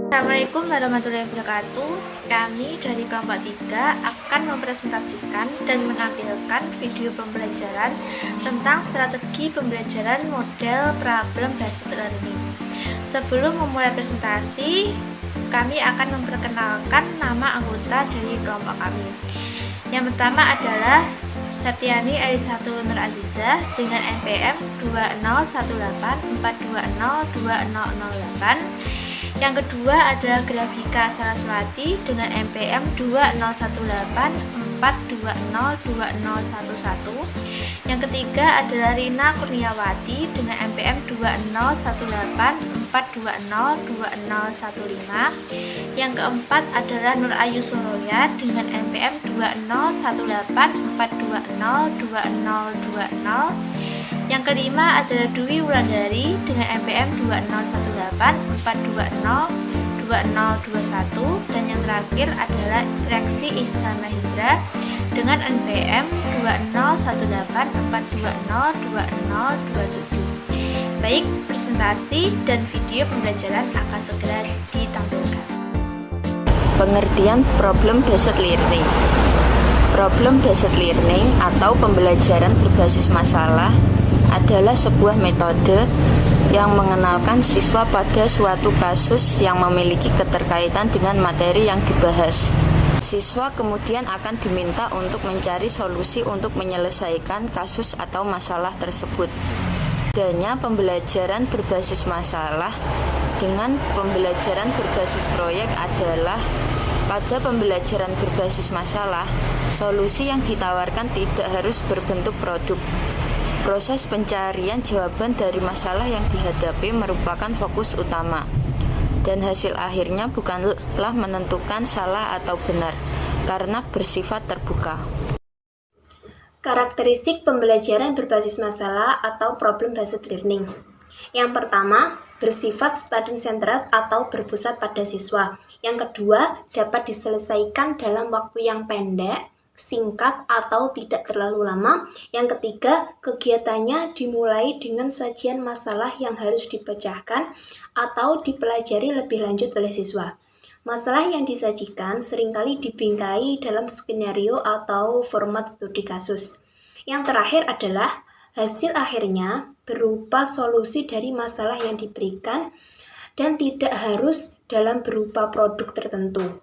Assalamualaikum warahmatullahi wabarakatuh. Kami dari kelompok 3 akan mempresentasikan dan menampilkan video pembelajaran tentang strategi pembelajaran model problem based learning. Sebelum memulai presentasi, kami akan memperkenalkan nama anggota dari kelompok kami. Yang pertama adalah Septiani Elisatu Nur Aziza dengan NPM 201842020008. Yang kedua adalah Grafika Saraswati dengan NPM 201842020011. Yang ketiga adalah Rina Kurniawati dengan NPM 201842020015. Yang keempat adalah Nur Ayu Soroya dengan NPM 201842020020. Yang kelima adalah Dwi Wulandari dengan NPM 201842020021. Dan yang terakhir adalah Reaksi Ihsan Mahindra dengan NPM 201842020027. Baik, presentasi dan video pembelajaran akan segera ditampilkan. Pengertian problem based learning. Problem based learning atau pembelajaran berbasis masalah adalah sebuah metode yang mengenalkan siswa pada suatu kasus yang memiliki keterkaitan dengan materi yang dibahas. Siswa kemudian akan diminta untuk mencari solusi untuk menyelesaikan kasus atau masalah tersebut. Bedanya pembelajaran berbasis masalah dengan pembelajaran berbasis proyek adalah pada pembelajaran berbasis masalah, solusi yang ditawarkan tidak harus berbentuk produk. Proses pencarian jawaban dari masalah yang dihadapi merupakan fokus utama, dan hasil akhirnya bukanlah menentukan salah atau benar, karena bersifat terbuka. Karakteristik pembelajaran berbasis masalah atau problem based learning. Yang pertama, bersifat student-centered atau berpusat pada siswa. Yang kedua, dapat diselesaikan dalam waktu yang pendek, singkat atau tidak terlalu lama. Yang ketiga, kegiatannya dimulai dengan sajian masalah yang harus dipecahkan atau dipelajari lebih lanjut oleh siswa. Masalah yang disajikan seringkali dibingkai dalam skenario atau format studi kasus. Yang terakhir adalah hasil akhirnya berupa solusi dari masalah yang diberikan dan tidak harus dalam berupa produk tertentu.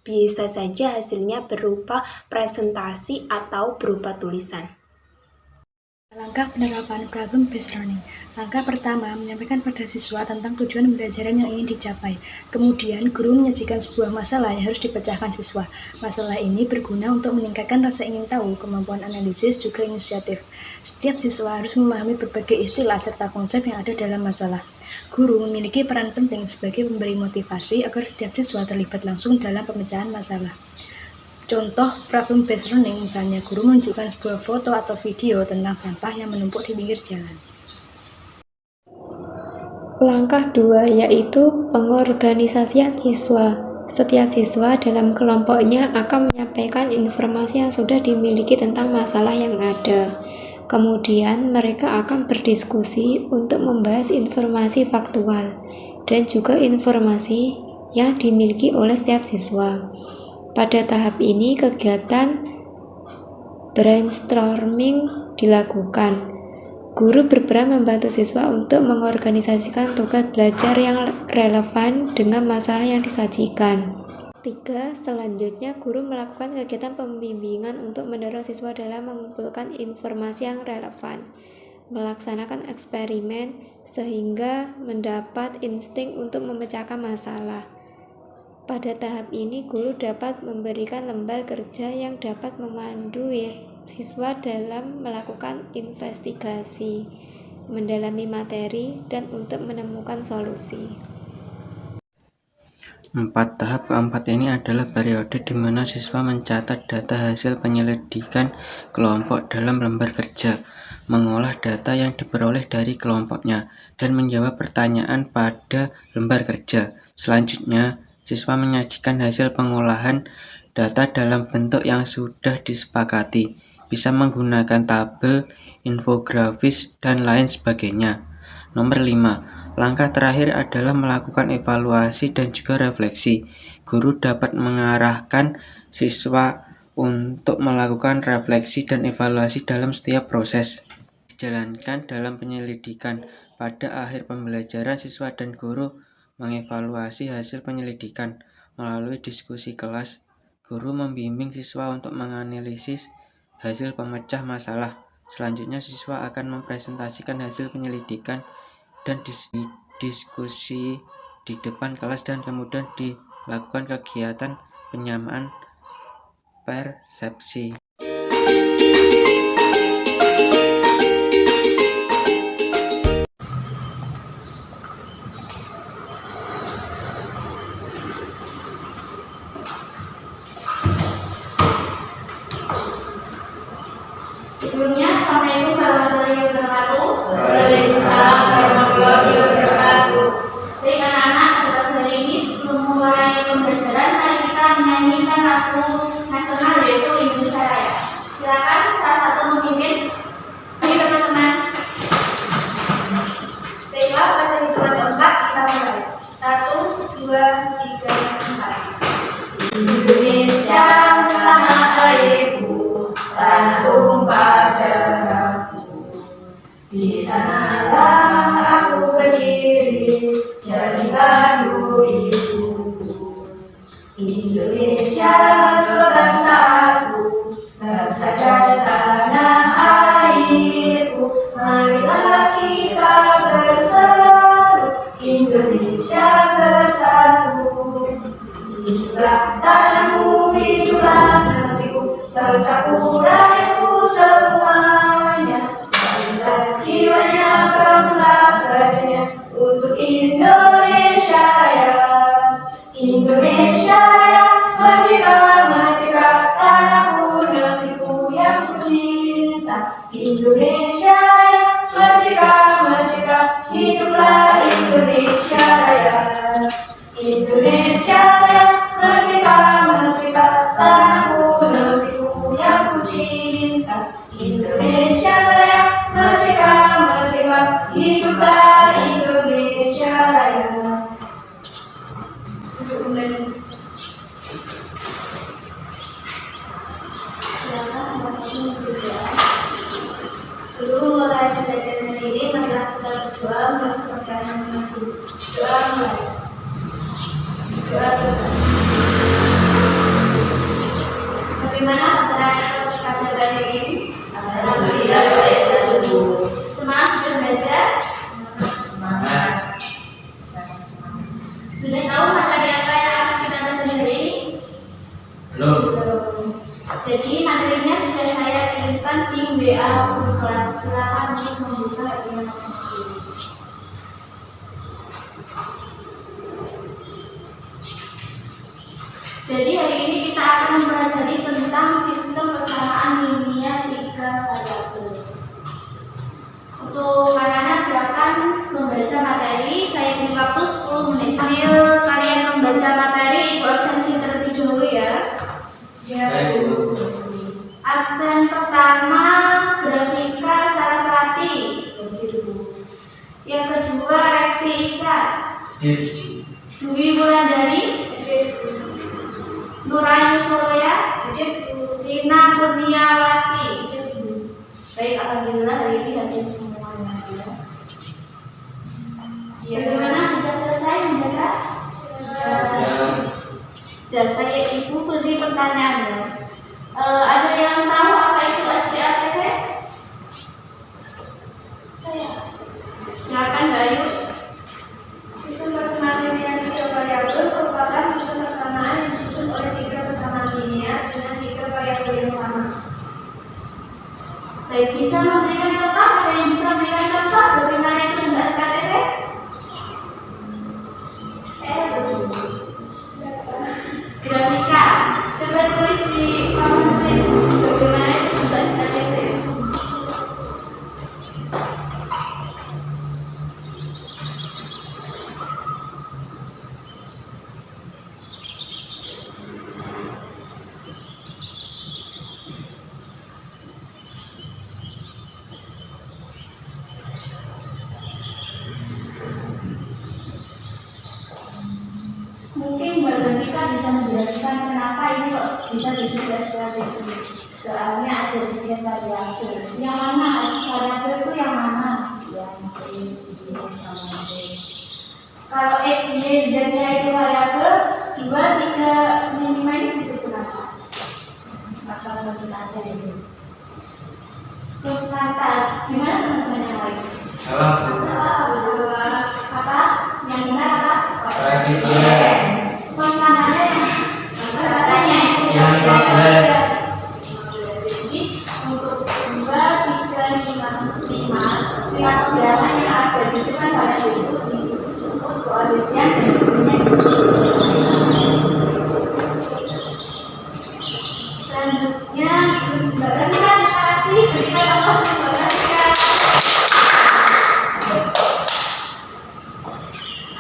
Bisa saja hasilnya berupa presentasi atau berupa tulisan. Langkah penerapan problem based learning. Langkah pertama, menyampaikan pada siswa tentang tujuan pembelajaran yang ingin dicapai. Kemudian, guru menyajikan sebuah masalah yang harus dipecahkan siswa. Masalah ini berguna untuk meningkatkan rasa ingin tahu, kemampuan analisis, juga inisiatif. Setiap siswa harus memahami berbagai istilah serta konsep yang ada dalam masalah. Guru memiliki peran penting sebagai pemberi motivasi agar setiap siswa terlibat langsung dalam pemecahan masalah. Contoh problem based learning, misalnya guru menunjukkan sebuah foto atau video tentang sampah yang menumpuk di pinggir jalan. Langkah 2 yaitu pengorganisasian siswa. Setiap siswa dalam kelompoknya akan menyampaikan informasi yang sudah dimiliki tentang masalah yang ada. Kemudian mereka akan berdiskusi untuk membahas informasi faktual dan juga informasi yang dimiliki oleh setiap siswa. Pada tahap ini kegiatan brainstorming dilakukan. Guru berperan membantu siswa untuk mengorganisasikan tugas belajar yang relevan dengan masalah yang disajikan. 3. Selanjutnya, guru melakukan kegiatan pembimbingan untuk mendorong siswa dalam mengumpulkan informasi yang relevan, melaksanakan eksperimen, sehingga mendapat insting untuk memecahkan masalah. Pada tahap ini, guru dapat memberikan lembar kerja yang dapat memandu siswa dalam melakukan investigasi, mendalami materi, dan untuk menemukan solusi. 4. Tahap keempat ini adalah periode di mana siswa mencatat data hasil penyelidikan kelompok dalam lembar kerja, mengolah data yang diperoleh dari kelompoknya, dan menjawab pertanyaan pada lembar kerja. Selanjutnya, siswa menyajikan hasil pengolahan data dalam bentuk yang sudah disepakati, bisa menggunakan tabel, infografis, dan lain sebagainya. Nomor 5. Langkah terakhir adalah melakukan evaluasi dan juga refleksi. Guru dapat mengarahkan siswa untuk melakukan refleksi dan evaluasi dalam setiap proses dijalankan dalam penyelidikan. Pada akhir pembelajaran, siswa dan guru mengevaluasi hasil penyelidikan melalui diskusi kelas. Guru membimbing siswa untuk menganalisis hasil pemecah masalah. Selanjutnya, siswa akan mempresentasikan hasil penyelidikan dan diskusi di depan kelas, dan kemudian dilakukan kegiatan penyamaan persepsi. Sebelumnya, Assalamualaikum warahmatullahi wabarakatuh. Waalaikumsalam warahmatullahi wabarakatuh. Baik anak-anak, pada hari ini sebelum mulai pembelajaran, mari kita menyanyikan lagu nasional yaitu Indonesia Raya. Silakan salah satu memimpin. Mari teman-teman. Baiklah, pada hitungan keempat kita mulai. 1, 2, 3, 4. Indonesia tanah airku, tanah tumpah darahku. Di sanalah aku berdiri, jadi baru ibuku. Indonesia kebangsaanku, bangsa dan tanah airku. Marilah kita berseru, Indonesia bersatu. Hiduplah tanahmu, hiduplah negeriku, bangsaku, rakyatku semuanya. Banggalah jiwanya, bangunlah badannya untuk Indonesia Raya. Indonesia Raya, merdeka, merdeka, tanahku, negeriku yang ku cinta. Indonesia Raya, merdeka, merdeka, hiduplah Indonesia Raya. Indonesia Raya, merdeka, merdeka, tanahku, negeriku yang ku cinta. Indonesia Raya, merdeka, merdeka, hiduplah Indonesia Raya. Silakan salah satu memimpin. Sebelum mulai pembelajaran hari ini, marilah kita berdoa menurut kepercayaan masing-masing. Doa mulai. Doa selesai. Bagaimana penerapan sampai hari ini? Alhamdulillah baik dan bagus. Semangat sudah belajar? Semangat. Sudah tahu materi apa yang akan kita belajar hari ini? Belum. Jadi materinya sudah saya kirimkan di WA guru kelas. Silakan untuk membuka WA masing-masing. Jadi hari ini kita akan mempelajari tentang sistem persamaan linear 3 variabel. Untuk anak-anak silakan membaca materi. Saya beri waktu 10 menit. Sambil kalian membaca materi, ibu absensi terlebih dahulu ya. Absen pertama Grafika Saraswati. Yang kedua Reksi Isa. Dwi Wulandari. Nurayu Surya. Rina Kurniawati. Baik, alhamdulillah hari ini hadir semuanya ya. Bagaimana, sudah selesai membaca? Sudah. Saya ibu beri pertanyaannya. Ada yang tahu apa itu SPATV? Saya. Silakan Mbak Ayu. Sistem persamaan linear 3 variabel merupakan sistem persamaan yang disusun oleh 3 persamaan linear dengan 3 variabel yang sama. Baik, bisa memberikan contoh? Ada yang bisa memberikan contoh bagaimana itu membuat SPATV? Grafika. Coba tulis di papan tulis bagaimana itu membuat SPATV. Kak bisa menjelaskan kenapa ini kok bisa disebut strategi? Soalnya ada 3 variabel. Yang mana variabel itu yang mana? Yang Y sama Z. Kalau X, Y, Z-nya itu variabel, 2, 3, 5 ini disebut apa? Maka konstanta itu. Konstanta. Gimana teman-teman yang lain? Salah. Apa? Yang benar apa? Koefisien. Konstantanya Yang 15. Jadi untuk 2, 3, 5 berapa yang ada itu kan pada disebut koefisien dan disebutnya selanjutnya berarti kan terima kasih berikan apa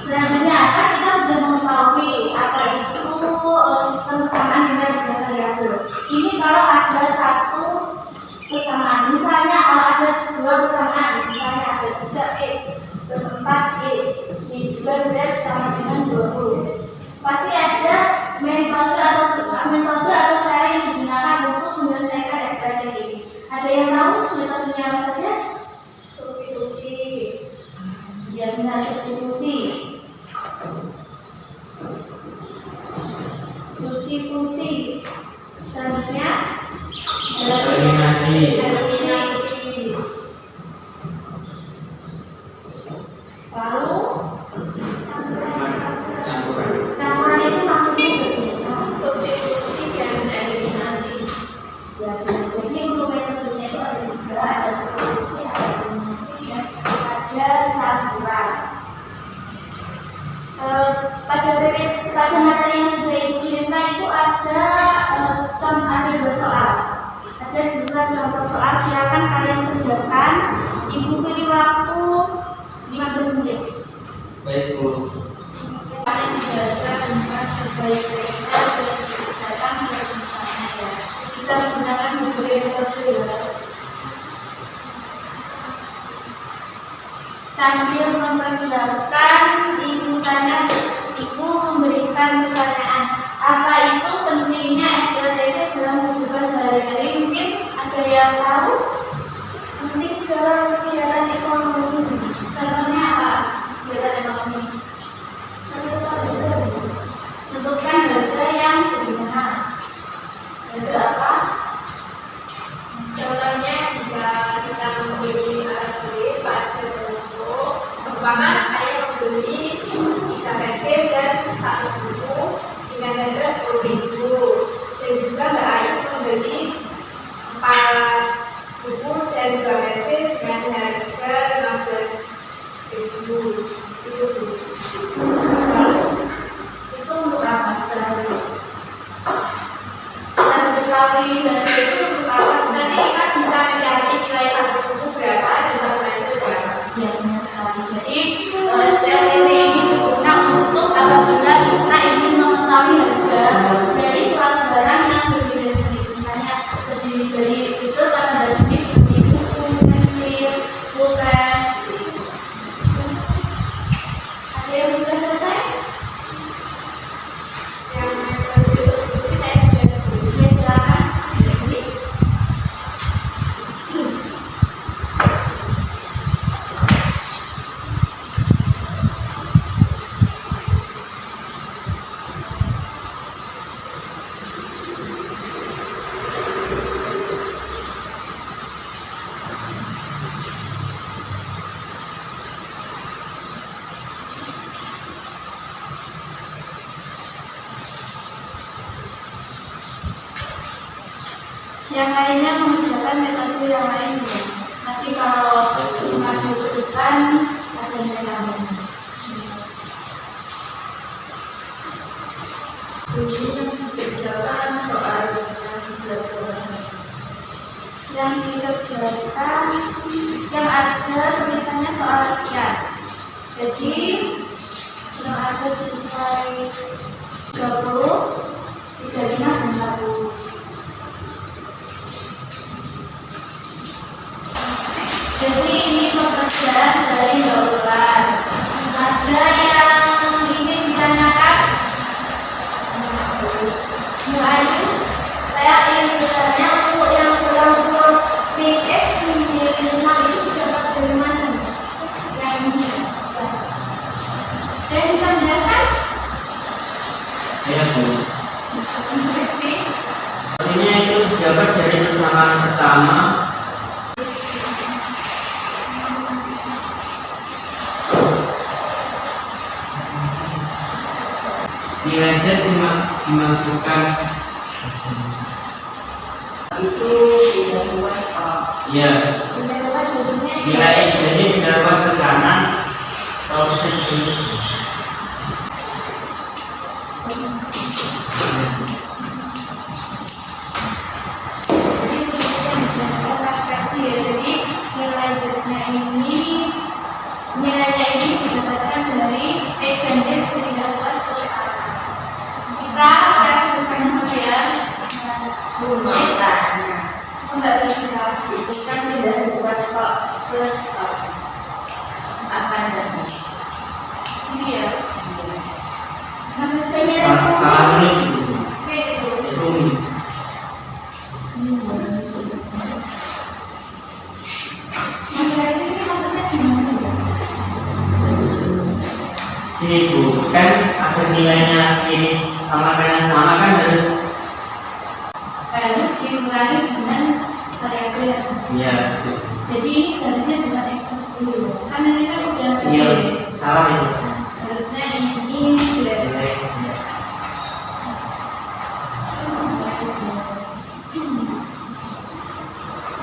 selanjutnya kan kita sudah mengetahui apa itu sistem persamaan dengan 3 variabel. Ini kalau ada satu persamaan, misalnya kalau ada 2 persamaan, misalnya ada 3x plus 4y, y 2z sama dengan 20. Pasti ada metode atau cara yang digunakan untuk menyelesaikan eksperimen ini. Ada yang tahu metodenya apa saja? Substitusi. Ya benar, substitusi. Selanjutnya eliminasi. Lalu campuran itu maksudnya bagaimana? Substitusi dan eliminasi. Ya, jadi untuk metodenya itu ada 3, ada substitusi, ada eliminasi, dan ada campuran. Pada materi yang sudah ibu kirimkan itu ada 2 soal. Ada 2 contoh soal, silakan kalian kerjakan. Ibu beri waktu 15 menit. Baik, Bu. Kalian dibaca dengan sebaik-baiknya dan datang sebisanya ya. Bisa menggunakan beberapa metode ya. Sambil mengerjakan, ibu memberikan pertanyaan. Apa itu pentingnya SPTP dalam kehidupan sehari-hari? Mungkin ada yang tahu? Penting dalam kegiatan ekonomi. Contohnya apa? Kegiatan ekonomi. Tentukan harga yang sederhana. Harga apa? Contohnya jika kita membeli alat tulis pada bentuk, umpama saya membeli 3 pensil dan 1 buku dengan harga 10.000, dan juga Mbak Ayu membeli 4 buku dan 2 pensil dengan harga 15.000. Itu untuk apa setelah itu? Setelah diketahui harga itu untuk apa? Nanti kita bisa mencari nilai 1 buku berapa dan 1 pensil berapa. Ya, benar sekali. Jadi SPTP ini berguna untuk apabila kita ingin mengetahui harga dari suatu barang yang berbeda jenis. Misalnya terdiri dari itu tanda jenis seperti buku, pensil, pulpen. Ada yang sudah selesai? Yang substitusi saya sudah berbeda. Silakan. Yang lainnya mengerjakan metode yang lain ya. Nanti kalau maju ke depan ada yang lain. Ini yang dikerjakan soal yang dikerjakan yang ada tulisannya soal rakyat. Jadi yang ada di slide 30, 35 dan 40. Jadi ini pekerjaan dari Bapak. Ada yang ingin ditanyakan? Yang pertama, nilai Z dimasukkan Itu tidak luas Pak. ya, Tidak luas jadinya nilai X ini pindah luas ke kanan kalau bisa ditulis. jadi sebenarnya berdasarkan aspeksi ya. Jadi nilai Z-nya ini nilainya ini didapatkan dari X dan Z tidak luas ke kanan. Kita operasi bersama dulu ya. Kembali kita Itu kan tidak luas kok, plus kok. Apa tadi? ini ya. Nah, misalnya Salah tulis itu. itu. Masalahnya ini maksudnya gimana ya? Ini Bu, kan agar nilainya ini sama dengan sama kan harus dikurangi dengan variabel yang sama. ya. Jadi ini seharusnya bukan X dulu. Kan ini kan udah Iya, X. salah itu. Harusnya ini Z.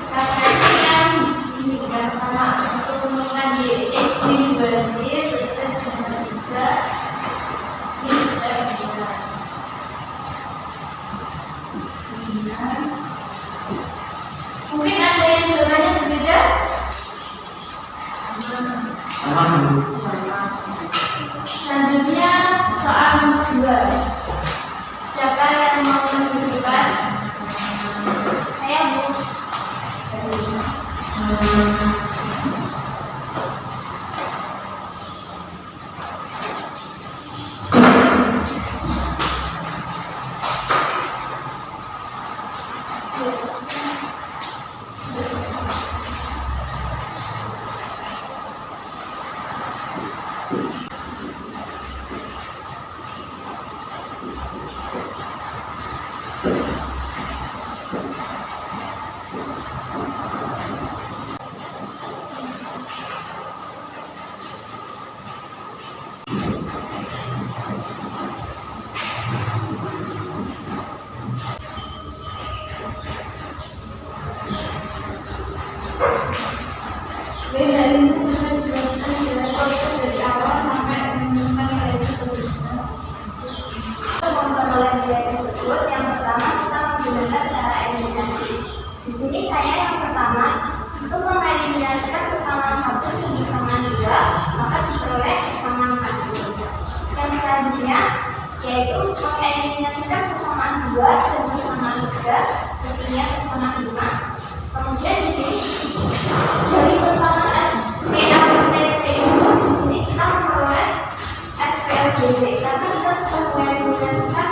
Karena yang ini kan pertama untuk menemukan X ini berarti bisa dengan 3 ini kita bisa. Mungkin ada yang jawabannya berbeda? Sama Bu. Selanjutnya soal nomor 2. Siapa yang mau menunjukkan? Saya Bu. Beda ini kita jelaskan dengan proses dari awal sampai menemukan nilai tersebut. Untuk memperoleh nilai tersebut, yang pertama kita menggunakan cara eliminasi. Di sini saya yang pertama untuk mengeliminasikan persamaan 1 dengan persamaan 2, maka diperoleh persamaan 40. Yang selanjutnya yaitu mengeliminasikan persamaan 2 dan persamaan 3, mestinya persamaan 5. Kemudian di sini dari persamaan SPL dan TV itu di sini kita memperoleh SPLDV karena kita sudah mengeliminasikan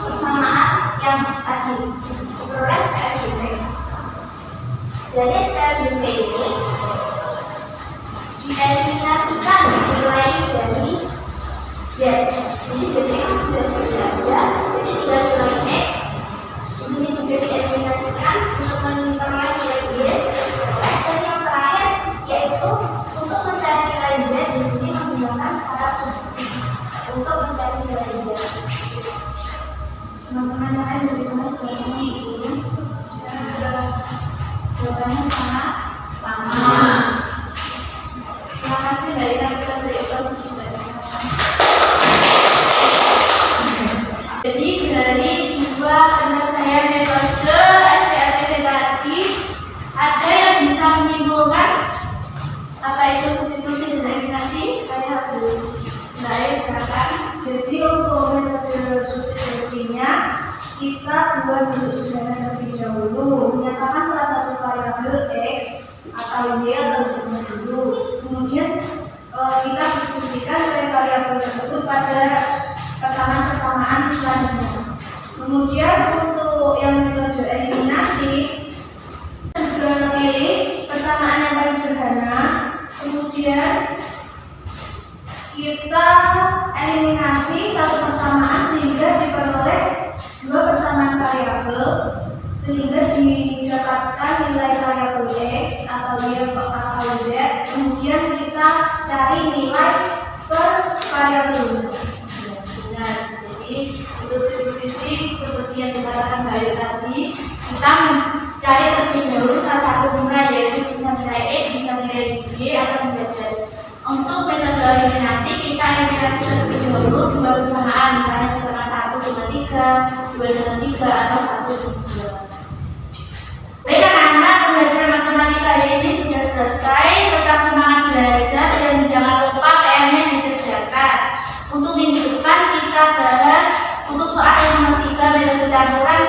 persamaan yang tadi memperoleh SPLDV. Dari SPLDV ini dieliminasikan nilai dari Z. Sini Z kan sudah tidak ada, jadi tinggal nilai X. Di sini juga dieliminasikan untuk memperoleh nilai Y sudah diperoleh. Dan yang terakhir yaitu untuk mencari nilai Z di sini menggunakan cara substitusi untuk mencari nilai Z. Teman-teman yang lain dari mana sudah ini? Jawabannya sama? Sama. Terima kasih Mbak Ira, kita beri aplaus untuk Mbak Ira. Jadi dari dua penyelesaian metode SPLDV tadi, ada yang bisa menyimpulkan apa itu substitusi dan eliminasi? Saya dulu. Baik, silakan. Jadi untuk metode substitusinya kita buat bentuk sederhana terlebih dahulu, menyatakan salah satu variabel X atau Y atau Z-nya dulu. Kemudian kita substitusikan nilai variabel tersebut pada persamaan-persamaan selanjutnya. Kemudian untuk yang metode eliminasi juga pilih persamaan yang paling sederhana. Kemudian kita eliminasi satu persamaan sehingga diperoleh dua persamaan variabel sehingga didapatkan nilai variabel X atau Y atau Z, kemudian kita cari nilai per variabel. Benar, jadi untuk substitusi seperti yang dikatakan Mbak Ayu tadi, kita mencari terlebih dahulu salah satu nilai, yaitu bisa nilai X, bisa nilai Y atau nilai Z. Untuk metode eliminasi, kita eliminasi terlebih dahulu dua bersamaan, misalnya bersama 1 dengan 3, 2 dengan 3, atau 1 dengan 2. Baik anak-anak, pembelajaran matematika hari ini sudah selesai. Tetap semangat belajar dan jangan lupa PR-nya dikerjakan. Untuk minggu depan kita bahas untuk soal yang nomor 3 beda kecampuran